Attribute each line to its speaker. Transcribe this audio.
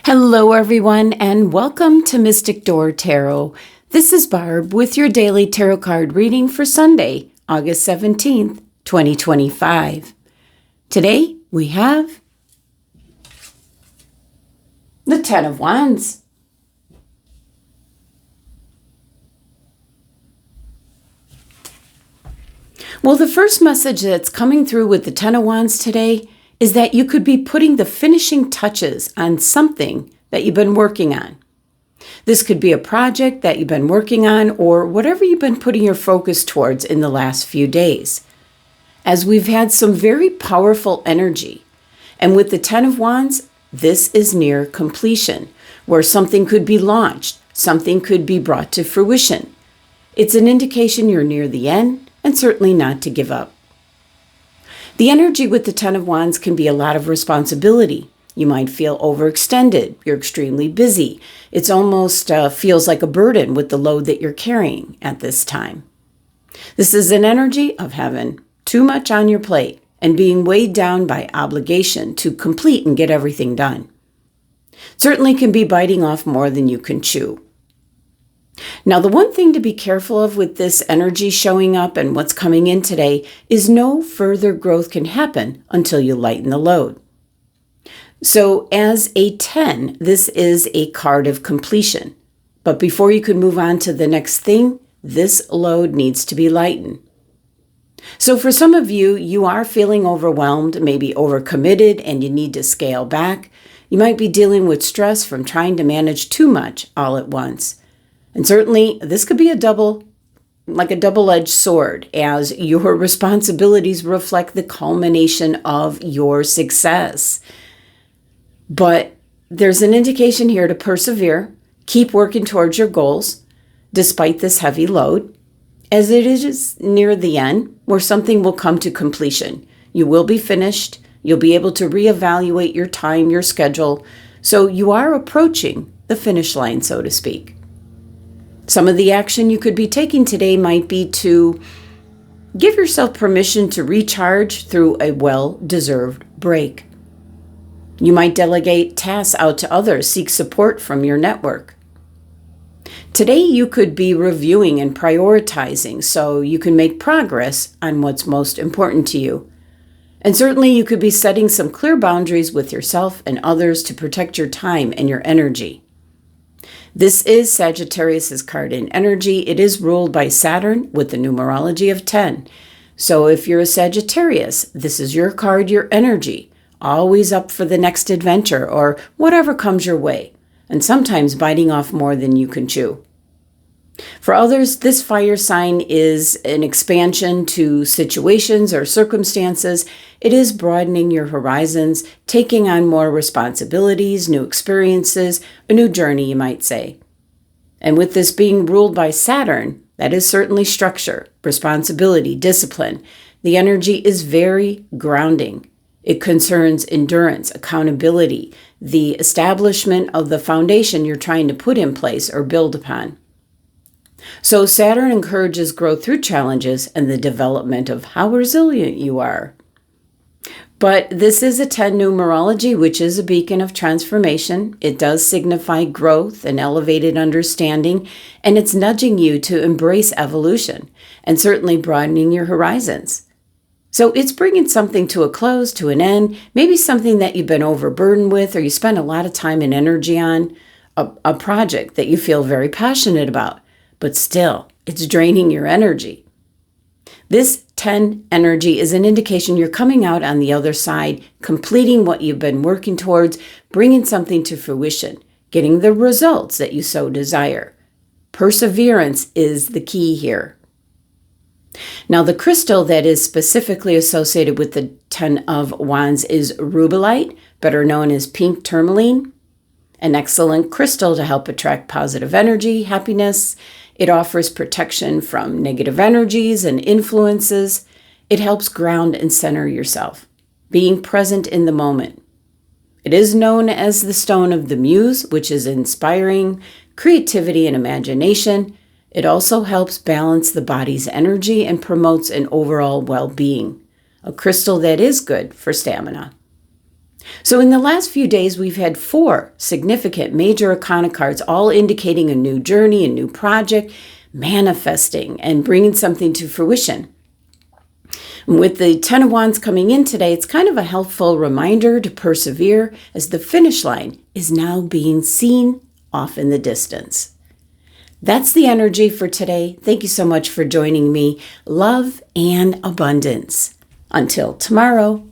Speaker 1: Hello, everyone, and welcome to Mystic Door Tarot. This is Barb with your daily tarot card reading for Sunday, August 17th, 2025. Today, we have the Ten of Wands. Well, the first message that's coming through with the Ten of Wands today is that you could be putting the finishing touches on something that you've been working on. This could be a project that you've been working on or whatever you've been putting your focus towards in the last few days. As we've had some very powerful energy, and with the Ten of Wands, this is near completion, where something could be launched, something could be brought to fruition. It's an indication you're near the end, and certainly not to give up. The energy with the Ten of Wands can be a lot of responsibility. You might feel overextended. You're extremely busy. It's almost feels like a burden with the load that you're carrying at this time. This is an energy of having too much on your plate and being weighed down by obligation to complete and get everything done. Certainly can be biting off more than you can chew. Now, the one thing to be careful of with this energy showing up and what's coming in today is no further growth can happen until you lighten the load. So as a 10, this is a card of completion. But before you can move on to the next thing, this load needs to be lightened. So for some of you, you are feeling overwhelmed, maybe overcommitted, and you need to scale back. You might be dealing with stress from trying to manage too much all at once. And certainly, this could be a double-edged sword, as your responsibilities reflect the culmination of your success. But there's an indication here to persevere, keep working towards your goals, despite this heavy load, as it is near the end, where something will come to completion. You will be finished. You'll be able to reevaluate your time, your schedule. So you are approaching the finish line, so to speak. Some of the action you could be taking today might be to give yourself permission to recharge through a well-deserved break. You might delegate tasks out to others, seek support from your network. Today you could be reviewing and prioritizing so you can make progress on what's most important to you. And certainly you could be setting some clear boundaries with yourself and others to protect your time and your energy. This is Sagittarius's card in energy. It is ruled by Saturn with the numerology of 10. So if you're a Sagittarius, this is your card, your energy, always up for the next adventure or whatever comes your way, and sometimes biting off more than you can chew. For others, this fire sign is an expansion to situations or circumstances. It is broadening your horizons, taking on more responsibilities, new experiences, a new journey, you might say. And with this being ruled by Saturn, that is certainly structure, responsibility, discipline. The energy is very grounding. It concerns endurance, accountability, the establishment of the foundation you're trying to put in place or build upon. So Saturn encourages growth through challenges and the development of how resilient you are. But this is a 10 numerology, which is a beacon of transformation. It does signify growth and elevated understanding, and it's nudging you to embrace evolution and certainly broadening your horizons. So it's bringing something to a close, to an end, maybe something that you've been overburdened with or you spend a lot of time and energy on, a project that you feel very passionate about. But still, it's draining your energy. This 10 energy is an indication you're coming out on the other side, completing what you've been working towards, bringing something to fruition, getting the results that you so desire. Perseverance is the key here. Now, the crystal that is specifically associated with the 10 of Wands is rubellite, better known as pink tourmaline, an excellent crystal to help attract positive energy, happiness. It offers protection from negative energies and influences. It helps ground and center yourself, being present in the moment. It is known as the stone of the muse, which is inspiring creativity and imagination. It also helps balance the body's energy and promotes an overall well-being, a crystal that is good for stamina. So in the last few days, we've had 4 significant major arcana cards, all indicating a new journey, a new project, manifesting and bringing something to fruition. And with the Ten of Wands coming in today, it's kind of a helpful reminder to persevere as the finish line is now being seen off in the distance. That's the energy for today. Thank you so much for joining me. Love and abundance. Until tomorrow.